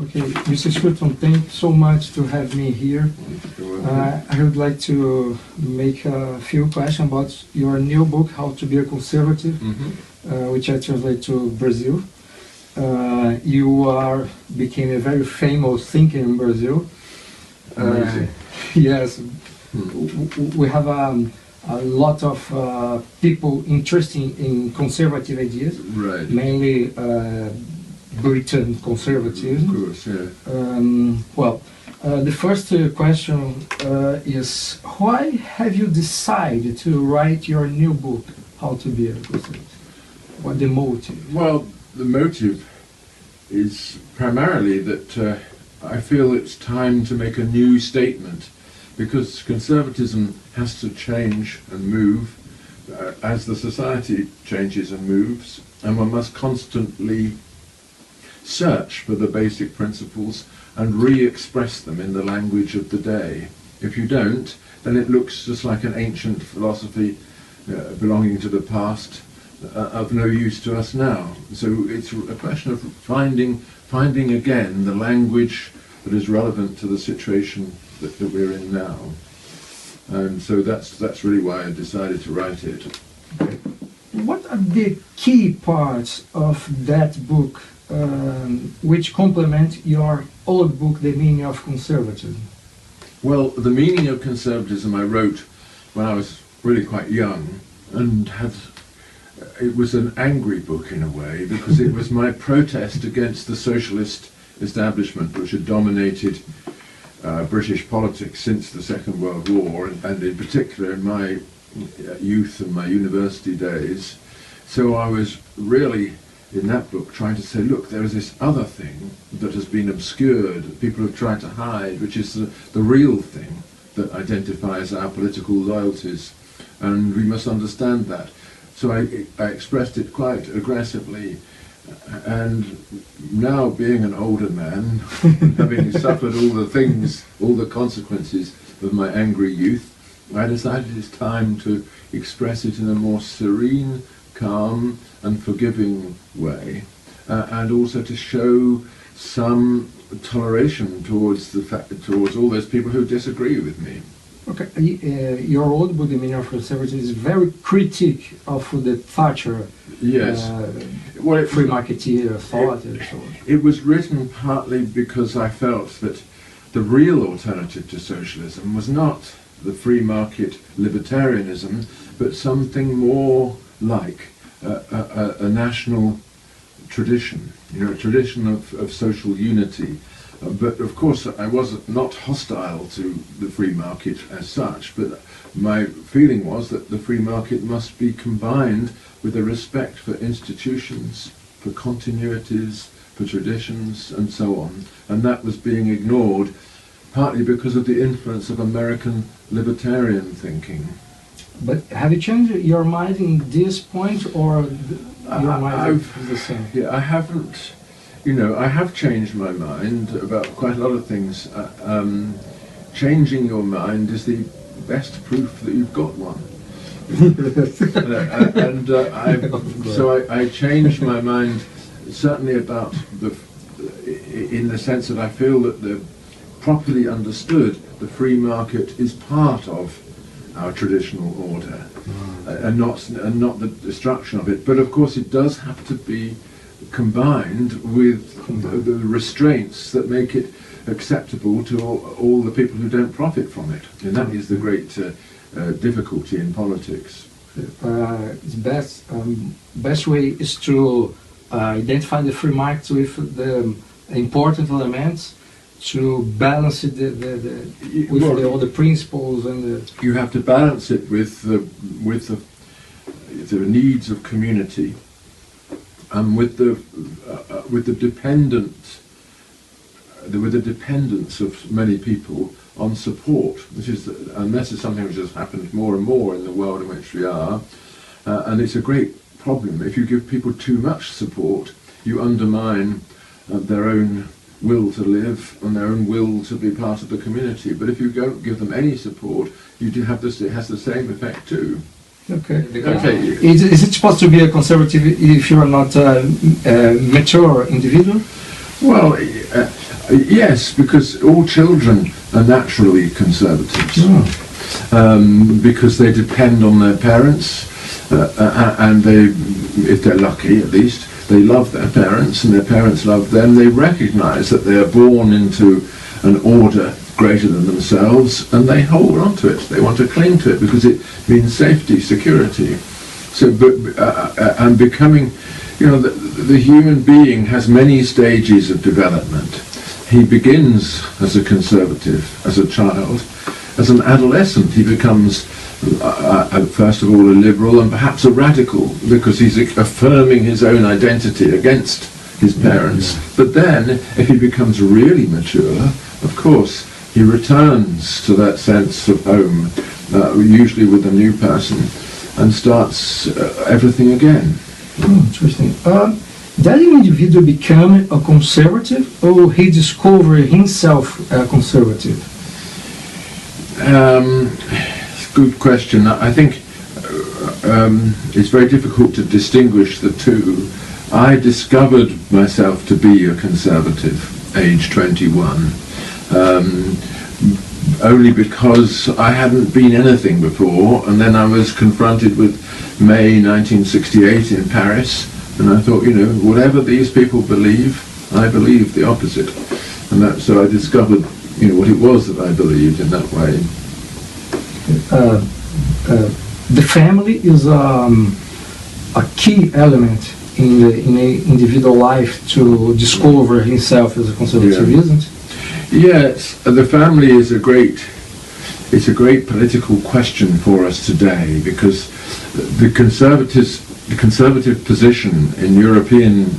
Okay, Mr. Scruton, thank you so much to have me here. I would like to make a few questions about your new book, How to Be a Conservative, which I translate to Brazil. You became a very famous thinker in Brazil. Yes, we have a lot of people interested in conservative ideas, right. mainly Britain conservatism. Of course, yeah. The first question is, why have you decided to write your new book, How to Be a Conservative? What the motive? Well, the motive is primarily that I feel it's time to make a new statement, because conservatism has to change and move as the society changes and moves, and one must constantly search for the basic principles and re-express them in the language of the day. If you don't, then it looks just like an ancient philosophy belonging to the past, of no use to us now. So it's a question of finding again the language that is relevant to the situation that we're in now. And so that's really why I decided to write it. What are the key parts of that book which complement your old book, The Meaning of Conservatism? Well, The Meaning of Conservatism I wrote when I was really quite young, and it was an angry book in a way, because it was my protest against the socialist establishment which had dominated British politics since the Second World War, and in particular in my youth and my university days. So I was really, in that book, trying to say, look, there is this other thing that has been obscured, that people have tried to hide, which is the real thing that identifies our political loyalties, and we must understand that. So I expressed it quite aggressively, and now being an older man, having suffered all the things, all the consequences of my angry youth, I decided it's time to express it in a more serene, calm and forgiving way, and also to show some toleration towards all those people who disagree with me. Okay, your old book, The Meaning of Conservatism, is very critic of the Thatcher free marketeer thought. It was written partly because I felt that the real alternative to socialism was not the free market libertarianism, but something more like a national tradition, a tradition of social unity. But of course I was not hostile to the free market as such, but my feeling was that the free market must be combined with a respect for institutions, for continuities, for traditions and so on, and that was being ignored partly because of the influence of American libertarian thinking. But have you changed your mind in this point, or your mind is the same? Yeah, I haven't. I have changed my mind about quite a lot of things. Changing your mind is the best proof that you've got one. I changed my mind certainly about in the sense that I feel that properly understood, the free market is part of our traditional order, and not the destruction of it. But of course, it does have to be combined with the restraints that make it acceptable to all the people who don't profit from it, and that is the great difficulty in politics. The best way is to identify the free market with the important elements, to balance it with all the principles and you have to balance it with the needs of community, and with the dependence of many people on support, and this is something which has happened more and more in the world in which we are, and it's a great problem. If you give people too much support, you undermine their own will to live and their own will to be part of the community. But if you don't give them any support, you do have this. It has the same effect too. Okay. Is it supposed to be a conservative if you are not a mature individual? Well, yes, because all children are naturally conservatives. Because they depend on their parents, and they, if they're lucky at least, they love their parents and their parents love them. They recognize that they are born into an order greater than themselves, and they hold on to it. They want to cling to it because it means safety, security. So, and becoming, the human being has many stages of development. He begins as a conservative, as a child. As an adolescent, he becomes, first of all, a liberal and perhaps a radical, because he's affirming his own identity against his parents. But then, if he becomes really mature, of course, he returns to that sense of home, usually with a new person, and starts everything again. Interesting. Does an individual become a conservative, or he discover himself a conservative? It's a good question. I think it's very difficult to distinguish the two. I discovered myself to be a conservative, age 21, only because I hadn't been anything before, and then I was confronted with May 1968 in Paris, and I thought, whatever these people believe, I believe the opposite. And so I discovered what it was that I believed in that way. The family is a key element in a individual life to discover himself as a conservative, isn't it? Yes, the family is a great political question for us today, because the conservative position in European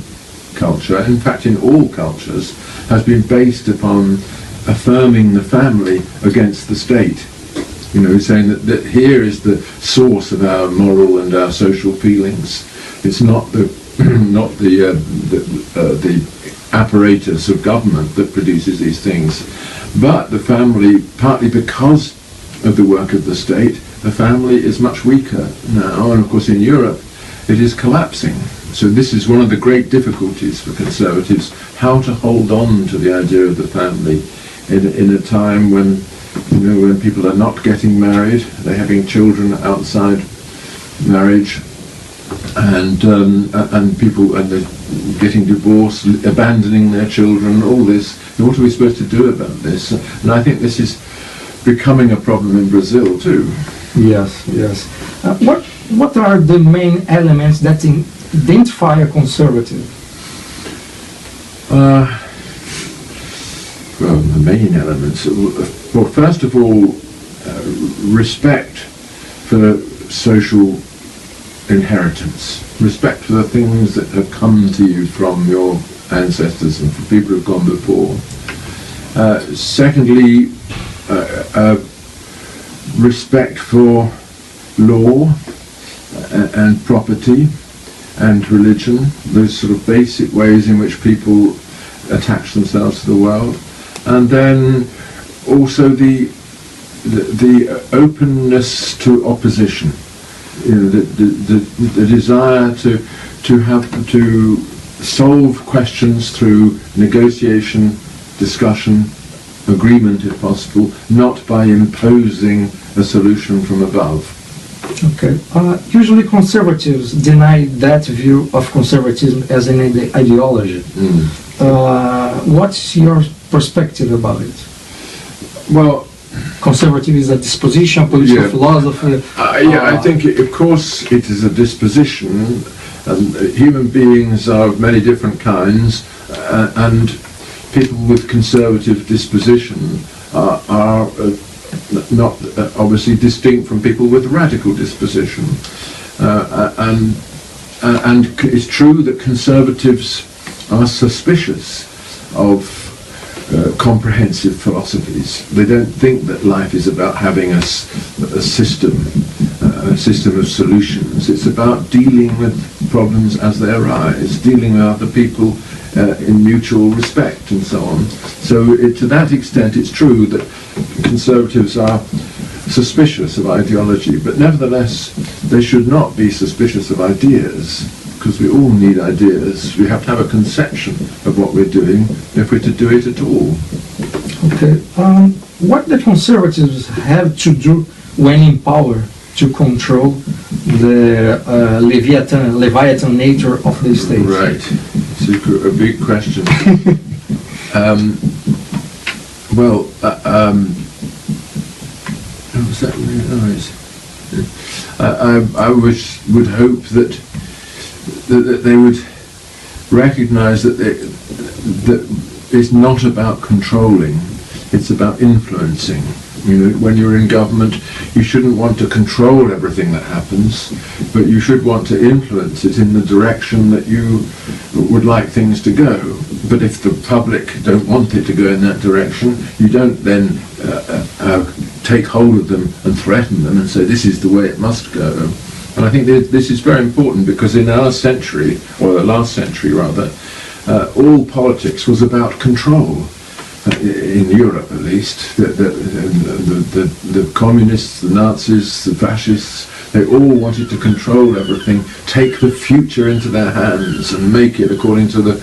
culture, in fact in all cultures, has been based upon affirming the family against the state. Saying that here is the source of our moral and our social feelings. It's not the apparatus of government that produces these things, but the family, partly because of the work of the state, the family is much weaker now, and of course in Europe it is collapsing. So this is one of the great difficulties for conservatives, how to hold on to the idea of the family in a time when people are not getting married, they're having children outside marriage, and they're getting divorced, abandoning their children, all this. What are we supposed to do about this? And I think this is becoming a problem in Brazil too. Yes. What are the main elements that identify a conservative? Well, the main elements. Well, first of all, respect for social inheritance. Respect for the things that have come to you from your ancestors and from people who have gone before. Secondly, respect for law and property and religion, those sort of basic ways in which people attach themselves to the world. And then also the openness to opposition, the desire to solve questions through negotiation, discussion, agreement if possible, not by imposing a solution from above. Okay. Usually conservatives deny that view of conservatism as an ideology. What's your perspective about it? Well, conservative is a disposition, political philosophy. I think, of course, it is a disposition, and human beings are of many different kinds, and people with conservative disposition are not obviously distinct from people with radical disposition, and it's true that conservatives are suspicious of comprehensive philosophies. They don't think that life is about having a system of solutions. It's about dealing with problems as they arise, dealing with other people in mutual respect and so on. So to that extent it's true that conservatives are suspicious of ideology, but nevertheless they should not be suspicious of ideas, because we all need ideas. We have to have a conception of what we're doing if we're to do it at all. Okay. What the conservatives have to do when in power to control the Leviathan nature of the state? Right. It's a big question. What was that noise? I would hope that they would recognise that it's not about controlling, it's about influencing. You know, when you're in government, you shouldn't want to control everything that happens, but you should want to influence it in the direction that you would like things to go. But if the public don't want it to go in that direction, you don't then take hold of them and threaten them and say this is the way it must go. And I think this is very important, because in our century, or the last century rather, all politics was about control. In Europe, at least, the communists, the Nazis, the fascists, they all wanted to control everything, take the future into their hands and make it according to the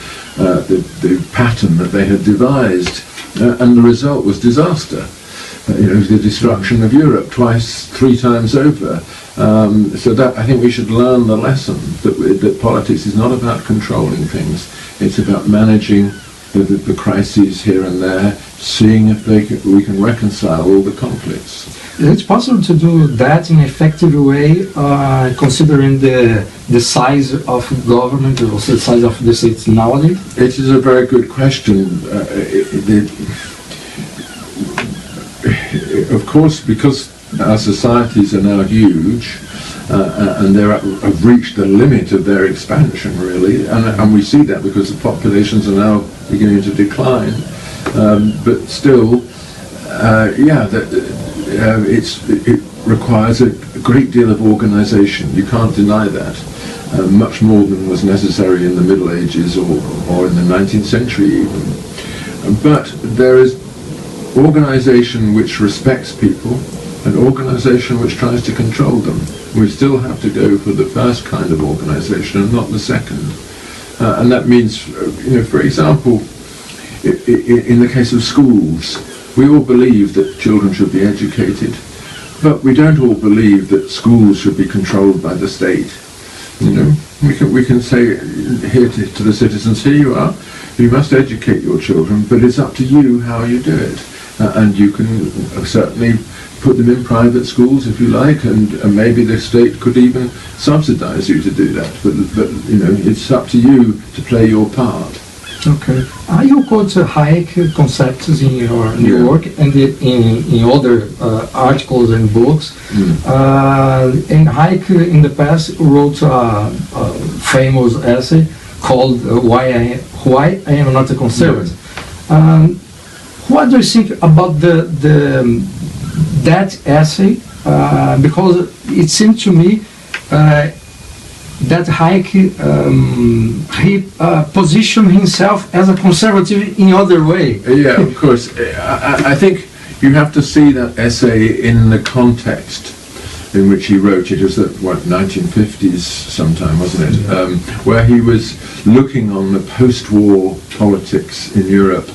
pattern that they had devised, and the result was disaster. The destruction of Europe three times over. So that I think we should learn the lesson that politics is not about controlling things; it's about managing the crises here and there, seeing if we can reconcile all the conflicts. It's possible to do that in an effective way, considering the size of government, or the size of the states nowadays? It is a very good question. Of course, because our societies are now huge, and they have reached the limit of their expansion, really, and we see that because the populations are now beginning to decline. But still, it requires a great deal of organisation. You can't deny that. Much more than was necessary in the Middle Ages or in the 19th century even. But there is organisation which respects people, an organisation which tries to control them. We still have to go for the first kind of organisation and not the second. And that means, for example, in the case of schools, we all believe that children should be educated, but we don't all believe that schools should be controlled by the state. We can say here to the citizens, here you are, you must educate your children, but it's up to you how you do it. And you can certainly put them in private schools if you like, and maybe the state could even subsidize you to do that. But it's up to you to play your part. Okay. You quote Hayek concepts in your work and in other articles and books. And Hayek in the past wrote a famous essay called "Why I Am Not a Conservative." What do you think about that essay? Because it seemed to me that Hayek he positioned himself as a conservative in other way. Yeah, of course. I think you have to see that essay in the context in which he wrote it. It was 1950s sometime, wasn't it? Where he was looking on the post-war politics in Europe.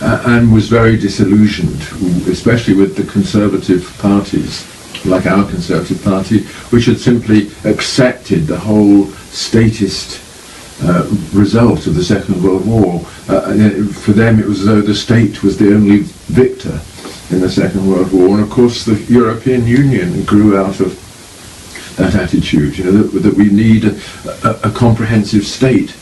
And was very disillusioned, especially with the conservative parties, like our Conservative Party, which had simply accepted the whole statist result of the Second World War. For them it was as though the state was the only victor in the Second World War, and of course the European Union grew out of that attitude, that we need a comprehensive state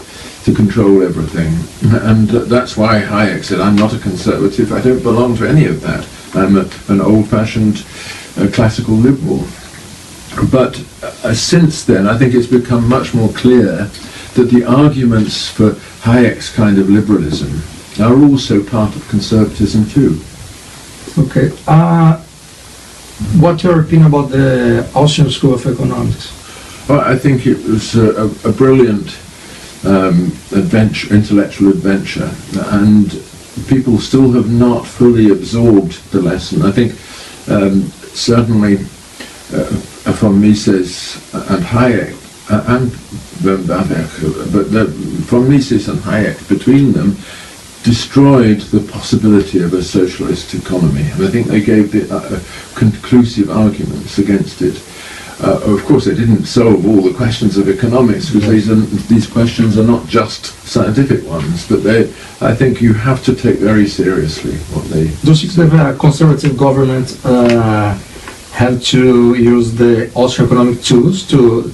to control everything. And that's why Hayek said, I'm not a conservative, I don't belong to any of that. I'm an old-fashioned classical liberal. But since then, I think it's become much more clear that the arguments for Hayek's kind of liberalism are also part of conservatism too. Okay. What's your opinion about the Austrian School of Economics? Well, I think it was a brilliant intellectual adventure, and people still have not fully absorbed the lesson. I think certainly von Mises and Hayek and from Mises and Hayek, between them, destroyed the possibility of a socialist economy. And I think they gave the conclusive arguments against it. Of course, they didn't solve all the questions of economics, because these questions are not just scientific ones, but I think you have to take very seriously what they... Do you think that a conservative government have to use the economic tools to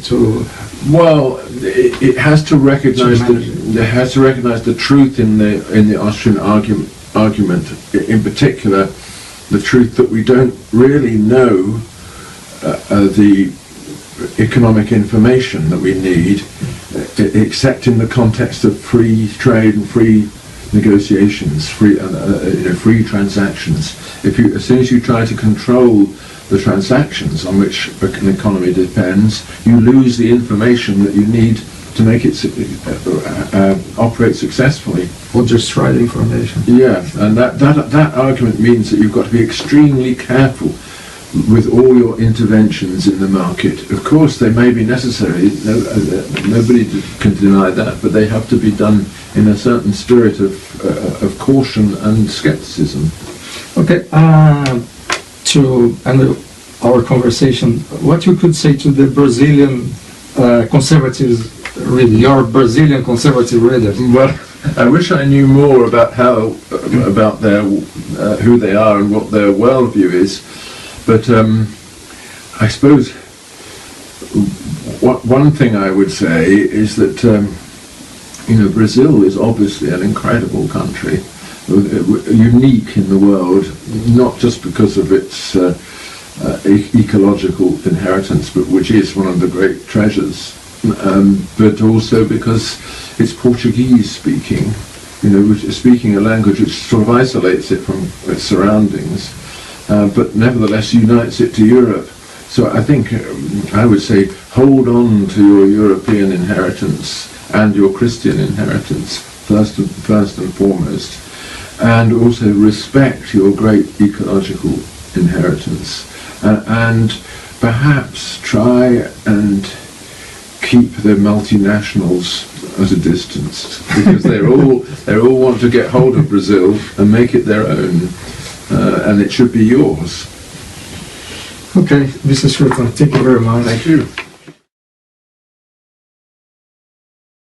Well, it has to recognise the truth in the Austrian argument, in particular, the truth that we don't really know the economic information that we need, except in the context of free trade and free negotiations, free transactions. As soon as you try to control the transactions on which an economy depends, you lose the information that you need to make it operate successfully. or destroy the information? Yeah, and that argument means that you've got to be extremely careful with all your interventions in the market. Of course, they may be necessary, nobody can deny that, but they have to be done in a certain spirit of caution and skepticism. Okay, to end our conversation, what you could say to the Brazilian conservatives, really, your Brazilian conservative readers? Well, I wish I knew more about about their who they are and what their worldview is. But I suppose one thing I would say is that Brazil is obviously an incredible country, unique in the world, not just because of its ecological inheritance, but which is one of the great treasures, but also because it's Portuguese speaking, speaking a language which sort of isolates it from its surroundings. But nevertheless unites it to Europe. So I think I would say hold on to your European inheritance and your Christian inheritance first and foremost, and also respect your great ecological inheritance, and perhaps try and keep the multinationals at a distance, because they all want to get hold of Brazil and make it their own. And it should be yours. Okay, this is Scruton. Thank you very much. Thank you.